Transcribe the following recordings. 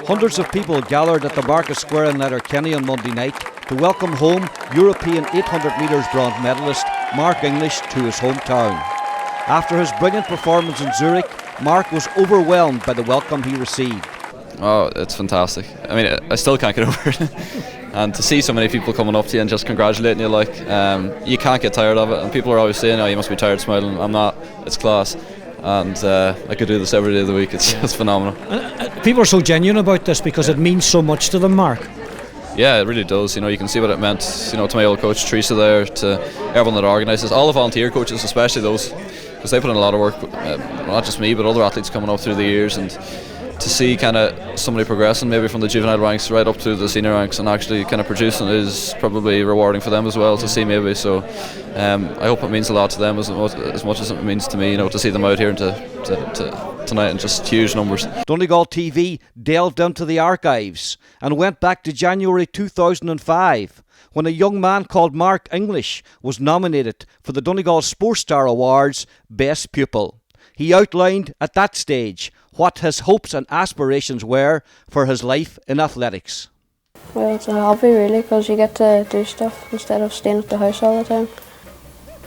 Hundreds of people gathered at the Market Square in Letterkenny on Monday night to welcome home European 800 metres bronze medalist Mark English to his hometown. After his brilliant performance in Zurich, Mark was overwhelmed by the welcome he received. Oh, it's fantastic. I mean, I still can't get over it. And to see so many people coming up to you and just congratulating you, you can't get tired of it. And people are always saying, "Oh, you must be tired smiling." I'm not. It's class. And I could do this every day of the week. It's just phenomenal. People are so genuine about this because it means so much to them, Mark. Yeah, it really does. You can see what it meant, to my old coach Teresa there, to everyone that organises, all the volunteer coaches, especially those, because they put in a lot of work, not just me, but other athletes coming up through the years, and to see kind of somebody progressing maybe from the juvenile ranks right up to the senior ranks and actually kind of producing is probably rewarding for them as well to see maybe. So I hope it means a lot to them as much as it means to me, to see them out here and to tonight in just huge numbers. Donegal TV delved into the archives and went back to January 2005 when a young man called Mark English was nominated for the Donegal Sports Star Awards Best Pupil. He outlined at that stage what his hopes and aspirations were for his life in athletics. Well, it's a hobby really, because you get to do stuff instead of staying at the house all the time.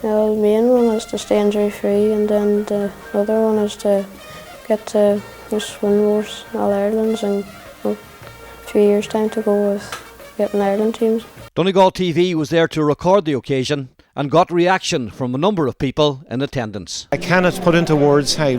The main one is to stay injury free, and then the other one is to get to just win more All-Irelands and a few years' time to go with getting Ireland teams. Donegal TV was there to record the occasion and got reaction from a number of people in attendance. I cannot put into words how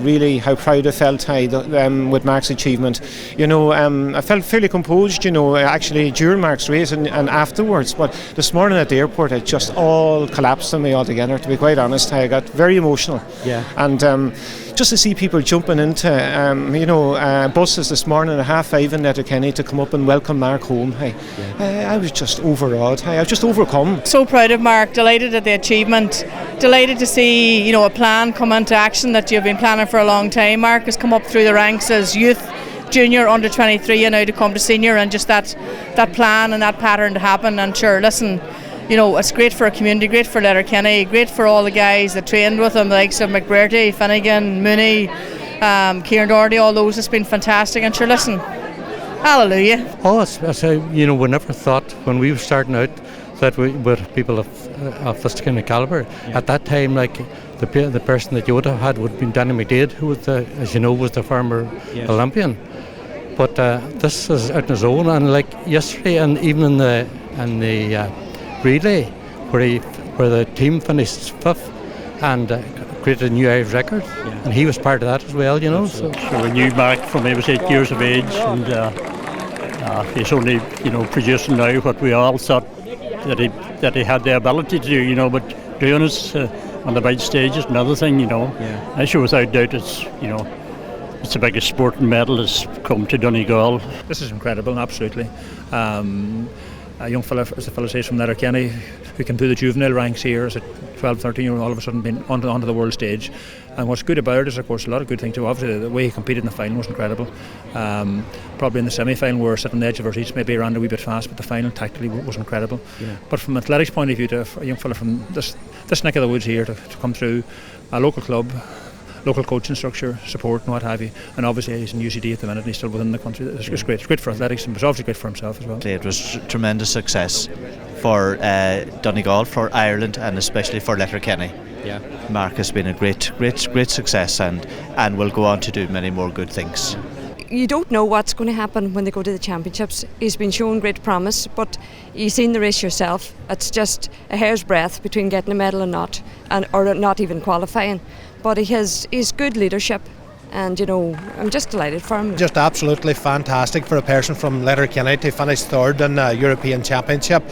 proud I felt with Mark's achievement. I felt fairly composed, actually during Mark's race and afterwards. But this morning at the airport, it just all collapsed on me altogether. To be quite honest, I got very emotional. Yeah. And just to see people jumping into, buses this morning at 5:30 in Letterkenny to come up and welcome Mark home. I was just overawed. I was just overcome. So proud of Mark, delighted at the achievement, delighted to see a plan come into action that you've been planning for a long time. Mark has come up through the ranks as youth, junior, under 23, and now to come to senior, and just that plan and that pattern to happen. And sure, listen, it's great for a community, great for Letterkenny, great for all the guys that trained with him, the likes of McBrearty, Finnegan, Mooney, Kieran Doherty, all those. It's been fantastic, and sure, listen, hallelujah. Oh, we never thought when we were starting out that we were people of this kind of calibre. Yeah. At that time, the person that you would have had would have been Danny McDaid, who was was the former Olympian. But this is out on his own, and yesterday, and even in the relay, where the team finished 5th and created a new Irish record, and he was part of that as well. So we knew Mark from he was 8 years of age, and he's only producing now what we all thought that he had the ability to do, but doing it on the big stage is another thing, I sure without doubt it's the biggest sporting medal that's come to Donegal. This is incredible, absolutely. A young fella, as the fellow says, from Letterkenny, who came through the juvenile ranks here as a 12, 13-year-old, all of a sudden been onto the world stage. And what's good about it is, of course, a lot of good things too. Obviously, the way he competed in the final was incredible. Probably in the semi-final, we were sitting on the edge of our seats, maybe ran a wee bit fast, but the final tactically was incredible. Yeah. But from an athletics point of view, to a young fella from this neck of the woods here to come through a local club, local coaching structure, support and what have you, and obviously he's in UCD at the minute and he's still within the country. It's great. It's great for athletics, and it's obviously great for himself as well. It was tremendous success for Donegal, for Ireland, and especially for Letterkenny. Yeah. Mark has been a great success and will go on to do many more good things. You don't know what's going to happen when they go to the championships. He's been shown great promise, but you've seen the race yourself. It's just a hair's breadth between getting a medal and not, or not even qualifying. But he's good leadership, and I'm just delighted for him. Just absolutely fantastic for a person from Letterkenny to finish 3rd in the European Championship.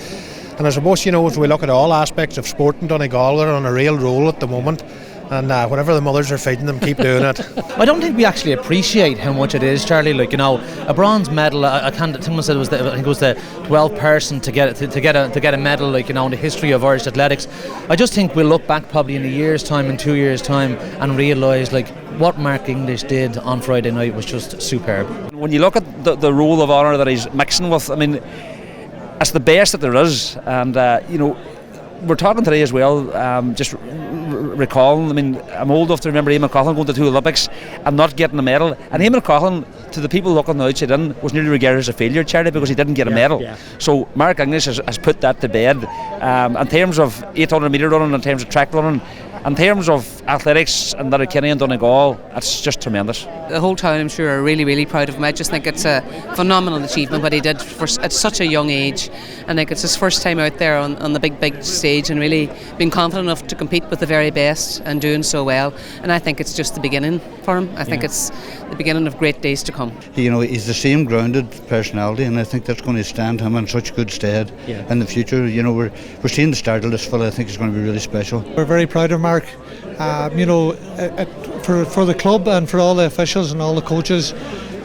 And I suppose, as we look at all aspects of sport in Donegal, they're on a real roll at the moment. And whatever the mothers are feeding them, keep doing it. I don't think we actually appreciate how much it is, Charlie. A bronze medal. Someone said I think it was the 12th person to get a medal. In the history of Irish athletics. I just think we'll look back probably in a year's time, in 2 years' time, and realise what Mark English did on Friday night was just superb. When you look at the role of honour that he's mixing with, I mean, it's the best that there is, and we're talking today as well, just recalling, I mean, I'm old enough to remember Eamon Coughlin going to 2 Olympics and not getting a medal. And Eamon Coughlin, to the people looking on the outside in, was nearly regarded as a failure, Charlie, because he didn't get a medal. So Mark English has put that to bed. In terms of 800 metre running, in terms of track running, in terms of athletics and Letterkenny and Donegal, it's just tremendous. The whole town, I'm sure, are really, really proud of him. I just think it's a phenomenal achievement what he did at such a young age. And like it's his first time out there on the big stage and really being confident enough to compete with the very best and doing so well. And I think it's just the beginning for him. I think it's the beginning of great days to come. You know, he's the same grounded personality, and I think that's going to stand him in such good stead in the future. You know, we're seeing the start of this fella. I think he's going to be really special. We're very proud of Mark. You know, for the club and for all the officials and all the coaches,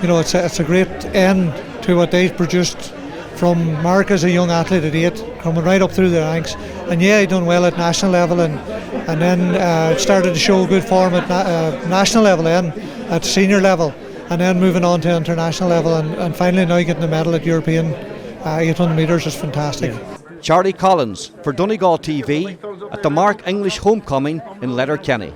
you know, it's a great end to what they've produced from Mark as a young athlete at 8, coming right up through the ranks. And he done well at national level, and then started to show good form at national level, then at senior level, and then moving on to international level, and finally now getting a medal at European 800 metres is fantastic. Charlie Collins for Donegal TV at the Mark English Homecoming in Letterkenny.